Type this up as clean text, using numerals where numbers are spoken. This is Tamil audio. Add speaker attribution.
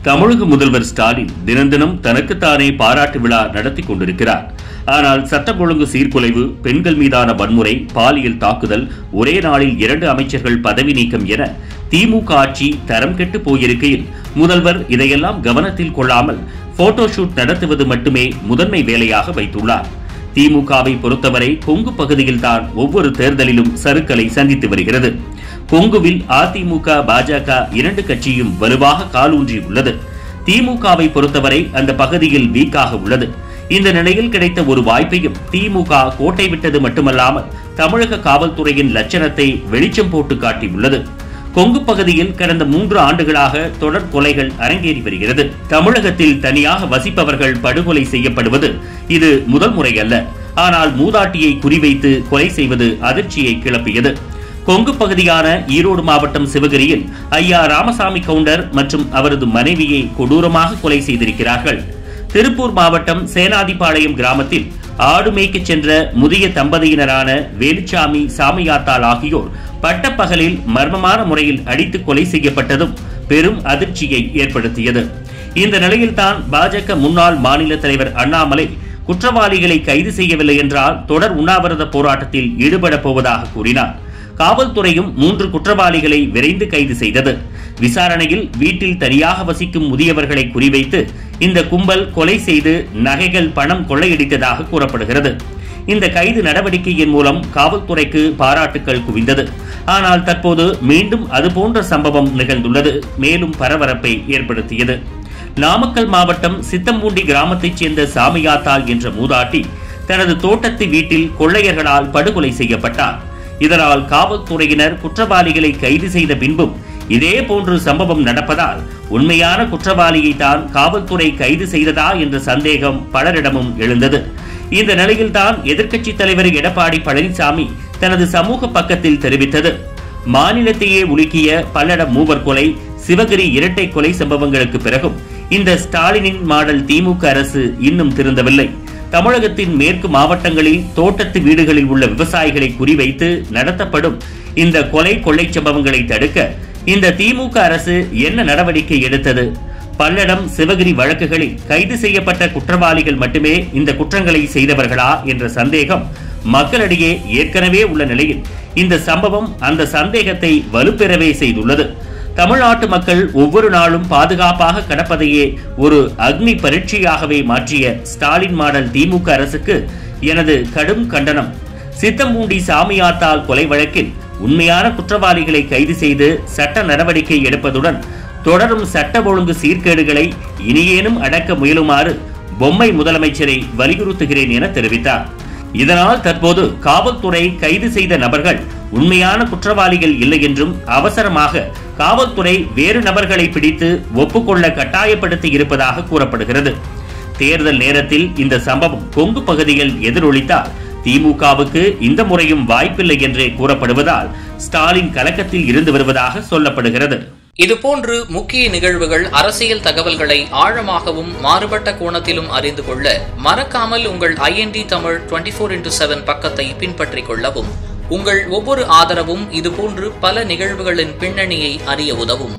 Speaker 1: தமிழக முதல்வர் ஸ்டாலின் தினம் தினம் தனக்குத்தானே பாராட்டு விழா நடத்தி கொண்டிருக்கிறார். ஆனால் சட்டம் ஒழுங்கு சீர்குலைவு, பெண்கள் மீதான வன்முறை, பாலியல் தாக்குதல், ஒரே நாளில் 2 அமைச்சர்கள் பதவி நீக்கம் என திமுக ஆட்சி தரம் கெட்டு போயிருக்கையில் முதல்வர் இதையெல்லாம் கவனத்தில் கொள்ளாமல் போட்டோ ஷூட் நடத்துவது மட்டுமே முதன்மை வேலையாக வைத்துள்ளார். திமுகவை பொறுத்தவரை கொங்கு பகுதியில் தான் ஒவ்வொரு தேர்தலிலும் சறுக்கலை சந்தித்து வருகிறது. கொங்குவில் அதிமுக, பாஜக 2 கட்சியும் வலுவாக காலூன்றி உள்ளது. திமுகவை பொறுத்தவரை அந்த பகுதியில் வீக்காக உள்ளது. இந்த நிலையில் கிடைத்த ஒரு வாய்ப்பையும் திமுக கோட்டை விட்டது மட்டுமல்லாமல் தமிழக காவல்துறையின் லட்சணத்தை வெளிச்சம் போட்டு காட்டியுள்ளது. கொங்கு பகுதியில் கடந்த 3 ஆண்டுகளாக தொடர் கொலைகள் அரங்கேறி வருகிறது. தமிழகத்தில் தனியாக வசிப்பவர்கள் படுகொலை செய்யப்படுவது இது முதல் முறை அல்ல. ஆனால் மூதாட்டியை குறிவைத்து கொலை செய்வது அதிர்ச்சியை கிளப்பியது. கொங்கு பகுதியான ஈரோடு மாவட்டம் சிவகிரியில் ஐயா ராமசாமி கவுண்டர் மற்றும் அவரது மனைவியை கொடூரமாக கொலை செய்திருக்கிறார்கள். திருப்பூர் மாவட்டம் சேனாதிபாளையம் கிராமத்தில் ஆடு மேய்க்க சென்ற முதிய தம்பதியினரான வேலுச்சாமி, சாமியாத்தாள் ஆகியோர் பட்டப்பகலில் மர்மமான முறையில் அடித்து கொலை செய்யப்பட்டதும் பெரும் அதிர்ச்சியை ஏற்படுத்தியது. இந்த நிலையில்தான் பாஜக முன்னாள் மாநில தலைவர் அண்ணாமலை குற்றவாளிகளை கைது செய்யவில்லை என்றால் தொடர் உண்ணாவிரத போராட்டத்தில் ஈடுபட போவதாக கூறினார். காவல்துறையும் 3 குற்றவாளிகளை விரைந்து கைது செய்தது. விசாரணையில் வீட்டில் தனியாக வசிக்கும் முதியவர்களை குறிவைத்து இந்த கும்பல் கொலை செய்து நகைகள், பணம் கொள்ளையடித்ததாக கூறப்படுகிறது. இந்த கைது நடவடிக்கையின் மூலம் காவல்துறைக்கு பாராட்டுக்கள் குவிந்தது. ஆனால் தற்போது மீண்டும் அதுபோன்ற சம்பவம் நிகழ்ந்துள்ளது. மேலும் பரபரப்பை ஏற்படுத்தியது. நாமக்கல் மாவட்டம் சித்தம்பூண்டி கிராமத்தைச் சேர்ந்த சாமியாத்தாள் என்ற மூதாட்டி தனது தோட்டத்து வீட்டில் கொள்ளையர்களால் படுகொலை செய்யப்பட்டார். இதனால் காவல்துறையினர் குற்றவாளிகளை கைது செய்த பின்பும் இதே போன்று சம்பவம் நடப்பதால் உண்மையான குற்றவாளியை தான் காவல்துறை கைது செய்ததா என்ற சந்தேகம் பலரிடமும் எழுந்தது. இந்த நிலையில்தான் எதிர்க்கட்சித் தலைவர் எடப்பாடி பழனிசாமி தனது சமூக பக்கத்தில் தெரிவித்தது, மாநிலத்தையே உலுக்கிய பல்லடம் மூவர் கொலை, சிவகிரி இரட்டை கொலை சம்பவங்களுக்கு பிறகும் இந்த ஸ்டாலினின் மாடல் திமுக அரசு இன்னும் திருந்தவில்லை. தமிழகத்தின் மேற்கு மாவட்டங்களில் தோட்டத்து வீடுகளில் உள்ள விவசாயிகளை குறிவைத்து நடத்தப்படும் இந்த கொலை கொள்ளை சம்பவங்களை தடுக்க இந்த திமுக அரசு என்ன நடவடிக்கை எடுத்தது? பல்லடம், சிவகிரி வழக்குகளில் கைது செய்யப்பட்ட குற்றவாளிகள் மட்டுமே இந்த குற்றங்களை செய்தவர்களா என்ற சந்தேகம் மக்களிடையே ஏற்கனவே உள்ள நிலையில் இந்த சம்பவம் அந்த சந்தேகத்தை வலுப்பெறவே செய்துள்ளது. தமிழ்நாட்டு மக்கள் ஒவ்வொரு நாளும் பாதுகாப்பாக கடப்பதையே ஒரு அக்னி பரீட்சையாகவே மாற்றிய ஸ்டாலின் மாடல் திமுக அரசுக்கு எனது கடும் கண்டனம். சித்தம்பூண்டி சாமியாத்தாள் கொலை வழக்கில் உண்மையான குற்றவாளிகளை கைது செய்து சட்ட நடவடிக்கை எடுப்பதுடன் தொடரும் சட்ட ஒழுங்கு சீர்கேடுகளை இனியேனும் அடக்க முயலுமாறு பொம்மை முதலமைச்சரை வலியுறுத்துகிறேன் என தெரிவித்தார். இதனால் தற்போது காவல்துறை கைது செய்த நபர்கள் உண்மையான குற்றவாளிகள் இல்லை என்றும் அவசரமாக காவல்துறை வேறு நபர்களை பிடித்து ஒப்புக்கொள்ள கட்டாயப்படுத்தி இருப்பதாக கூறப்படுகிறது. தேர்தல் நேரத்தில் இந்த சம்பவம் கொங்கு பகுதியில் எதிரொலித்தால் திமுகவுக்கு இந்த முறையும் வாய்ப்பில்லை என்றே கூறப்படுவதால் ஸ்டாலின் கலக்கத்தில் இருந்து வருவதாக சொல்லப்படுகிறது.
Speaker 2: இதுபோன்று முக்கிய நிகழ்வுகள், அரசியல் தகவல்களை ஆழமாகவும் மாறுபட்ட கோணத்திலும் அறிந்து கொள்ள மறக்காமல் உங்கள் IND தமிழ் 24x7 பக்கத்தை பின்பற்றிக் கொள்ளவும். உங்கள் ஒவ்வொரு ஆதரவும் இதுபோன்று பல நிகழ்வுகளின் பின்னணியை அறிய உதவும்.